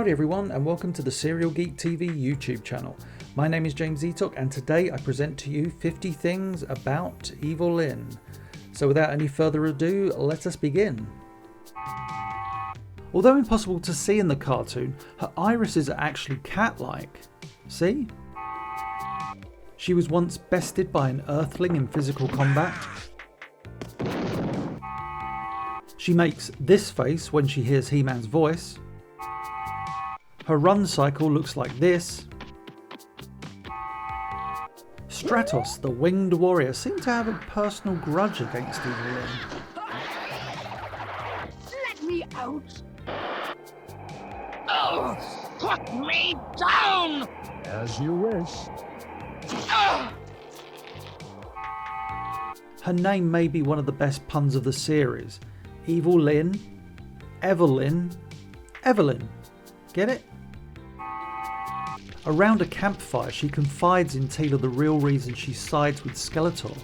Howdy everyone, and welcome to the Serial Geek TV YouTube channel. My name is James Etok, and today I present to you 50 things about Evil-Lyn. So without any further ado, let us begin. Although impossible to see in the cartoon, her irises are actually cat-like. See? She was once bested by an earthling in physical combat. She makes this face when she hears He-Man's voice. Her run cycle looks like this. Stratos, the winged warrior, seemed to have a personal grudge against Evil-Lyn. Let me out! Oh, put me down! As you wish. Her name may be one of the best puns of the series. Evil-Lyn, Evil-Lyn, Evil-Lyn. Get it? Around a campfire, she confides in Teela the real reason she sides with Skeletor.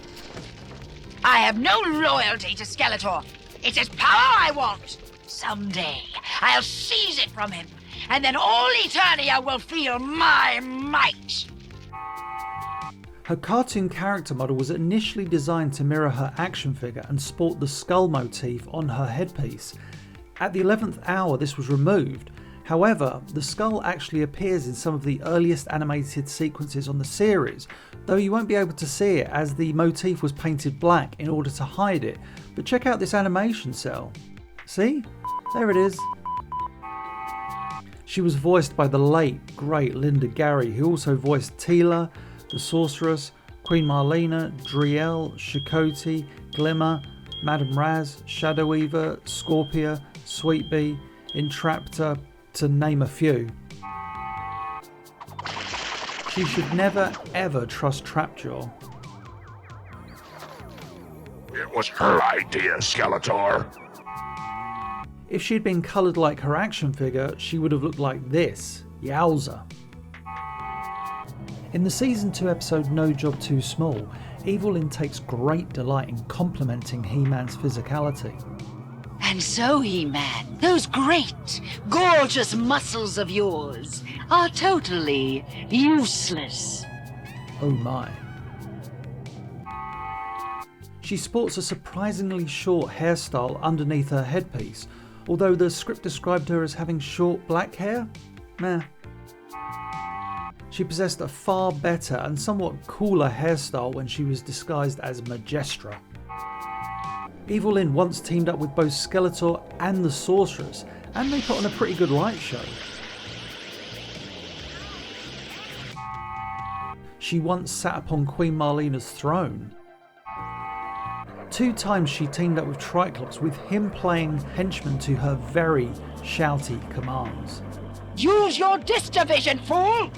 I have no loyalty to Skeletor. It's his power I want. Someday, I'll seize it from him, and then all Eternia will feel my might. Her cartoon character model was initially designed to mirror her action figure and sport the skull motif on her headpiece. At the 11th hour, this was removed. However, the skull actually appears in some of the earliest animated sequences on the series, though you won't be able to see it as the motif was painted black in order to hide it. But check out this animation cell. See? There it is. She was voiced by the late, great Linda Gary, who also voiced Teela, the Sorceress, Queen Marlena, Driel, Chakotay, Glimmer, Madame Raz, Shadow Weaver, Scorpia, Sweet Bee, Entraptor, to name a few. She should never ever trust Trapjaw. It was her idea, Skeletor. If she'd been coloured like her action figure, she would have looked like this. Yowza. In the Season 2 episode No Job Too Small, Evil-Lyn takes great delight in complimenting He-Man's physicality. And so, He-Man, those great, gorgeous muscles of yours are totally useless. Oh my. She sports a surprisingly short hairstyle underneath her headpiece, although the script described her as having short black hair. Meh. She possessed a far better and somewhat cooler hairstyle when she was disguised as Majestra. Evil-Lyn once teamed up with both Skeletor and the Sorceress, and they put on a pretty good light show. She once sat upon Queen Marlena's throne. 2 times she teamed up with Triclops, with him playing henchman to her very shouty commands. Use your Distavision, fool!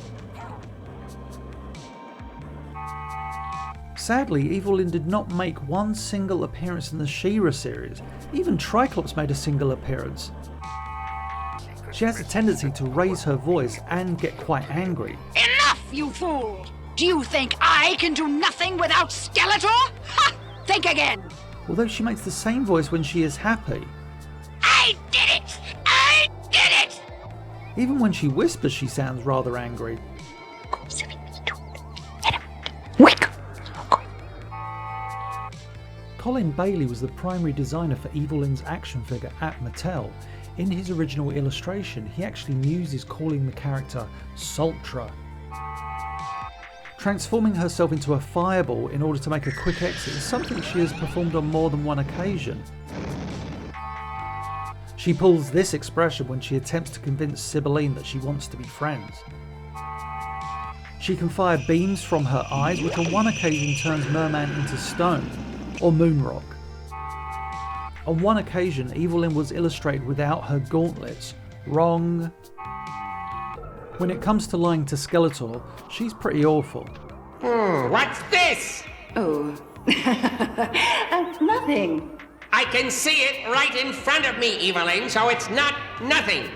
Sadly, Evil-Lyn did not make one single appearance in the She-Ra series. Even Triclops made a single appearance. She has a tendency to raise her voice and get quite angry. Enough, you fool! Do you think I can do nothing without Skeletor? Ha! Think again! Although she makes the same voice when she is happy. I did it! I did it! Even when she whispers, she sounds rather angry. Colin Bailey was the primary designer for Evil-Lyn's action figure at Mattel. In his original illustration, he actually muses calling the character Sultra. Transforming herself into a fireball in order to make a quick exit is something she has performed on more than one occasion. She pulls this expression when she attempts to convince Sibylline that she wants to be friends. She can fire beams from her eyes, which on one occasion turns Merman into stone, or Moonrock. On one occasion, Evil-Lyn was illustrated without her gauntlets. Wrong. When it comes to lying to Skeletor, she's pretty awful. What's this? Oh, nothing. I can see it right in front of me, Evil-Lyn, so it's not nothing.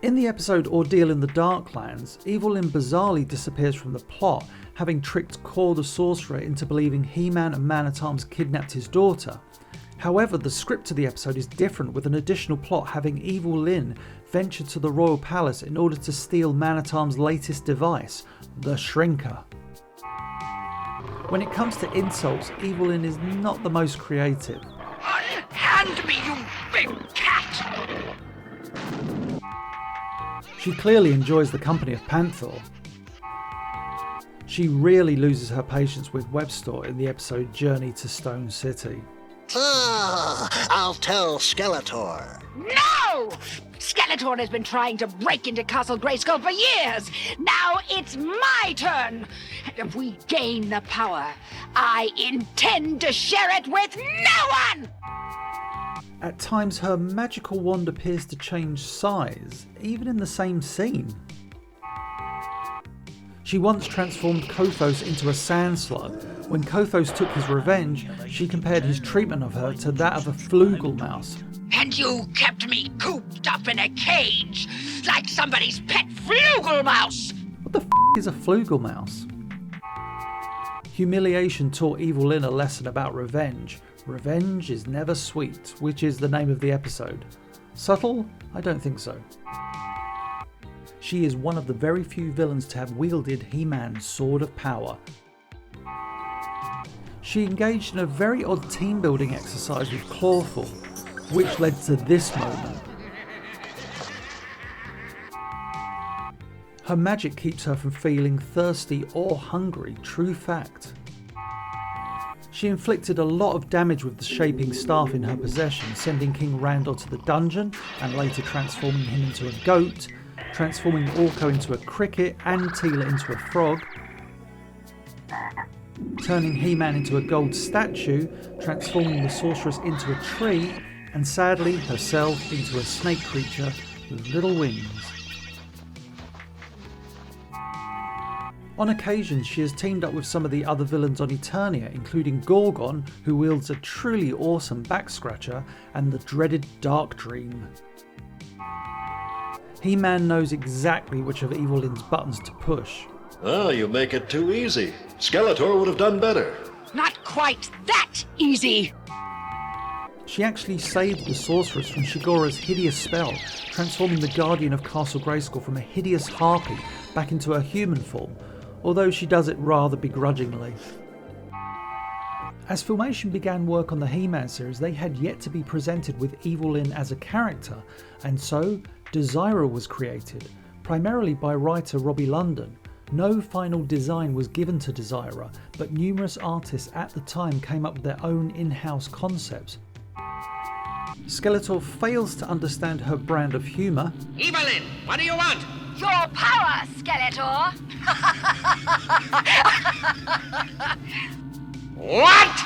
In the episode Ordeal in the Darklands, Evil-Lyn bizarrely disappears from the plot, having tricked Kor the Sorcerer into believing He-Man and Man-at-Arms kidnapped his daughter. However, the script of the episode is different, with an additional plot having Evil-Lyn venture to the royal palace in order to steal Man-at-Arm's latest device, the Shrinker. When it comes to insults, Evil-Lyn is not the most creative. Hand me, you big cat! She clearly enjoys the company of Panther. She really loses her patience with Webster in the episode Journey to Stone City. I'll tell Skeletor. No! Skeletor has been trying to break into Castle Grayskull for years. Now it's my turn. And if we gain the power, I intend to share it with no one! At times, her magical wand appears to change size, even in the same scene. She once transformed Kothos into a sand slug. When Kothos took his revenge, she compared his treatment of her to that of a flugelmouse. And you kept me cooped up in a cage, like somebody's pet flugelmouse! What the f*** is a flugelmouse? Humiliation taught Evil-Lyn a lesson about revenge. Revenge is never sweet, which is the name of the episode. Subtle? I don't think so. She is one of the very few villains to have wielded He-Man's Sword of Power. She engaged in a very odd team-building exercise with Clawful, which led to this moment. Her magic keeps her from feeling thirsty or hungry, true fact. She inflicted a lot of damage with the shaping staff in her possession, sending King Randor to the dungeon and later transforming him into a goat, transforming Orko into a cricket and Teela into a frog, turning He-Man into a gold statue, transforming the sorceress into a tree, and sadly herself into a snake creature with little wings. On occasion, she has teamed up with some of the other villains on Eternia, including Gorgon, who wields a truly awesome back scratcher, and the dreaded Dark Dream. He-Man knows exactly which of Evil-Lyn's buttons to push. Oh, you make it too easy. Skeletor would have done better. Not quite that easy! She actually saved the sorceress from Shigora's hideous spell, transforming the Guardian of Castle Grayskull from a hideous harpy back into her human form, although she does it rather begrudgingly. As Filmation began work on the He-Man series, they had yet to be presented with Evil-Lyn as a character, and so Desira was created, primarily by writer Robbie London. No final design was given to Desira, but numerous artists at the time came up with their own in-house concepts. Skeletor fails to understand her brand of humour. Evil-Lyn, what do you want? Your power, Skeletor! What?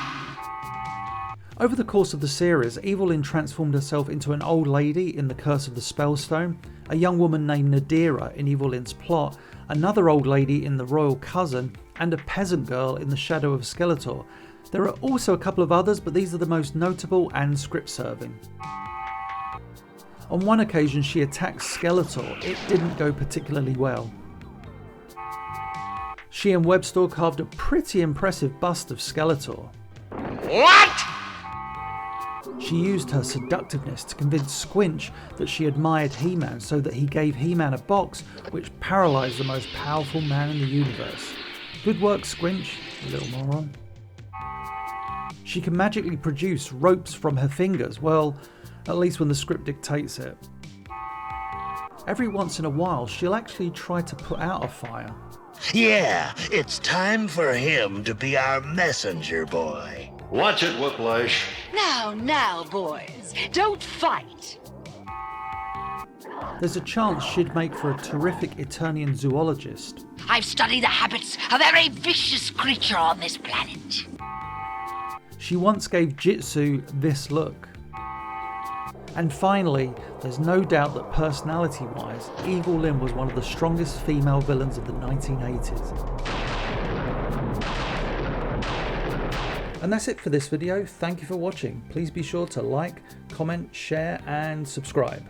Over the course of the series, Evil-Lyn transformed herself into an old lady in The Curse of the Spellstone, a young woman named Nadira in Evil-Lyn's plot, another old lady in The Royal Cousin, and a peasant girl in The Shadow of Skeletor. There are also a couple of others, but these are the most notable and script-serving. On one occasion she attacks Skeletor. It didn't go particularly well. She and Webster carved a pretty impressive bust of Skeletor. What? She used her seductiveness to convince Squinch that she admired He-Man, so that he gave He-Man a box which paralysed the most powerful man in the universe. Good work, Squinch, you little moron. She can magically produce ropes from her fingers, well, at least when the script dictates it. Every once in a while, she'll actually try to put out a fire. Yeah, it's time for him to be our messenger boy. Watch it, Whiplash. Now, boys, don't fight. There's a chance she'd make for a terrific Eternian zoologist. I've studied the habits of every vicious creature on this planet. She once gave Jitsu this look. And finally, there's no doubt that personality-wise, Evil-Lyn was one of the strongest female villains of the 1980s. And that's it for this video. Thank you for watching. Please be sure to like, comment, share and subscribe.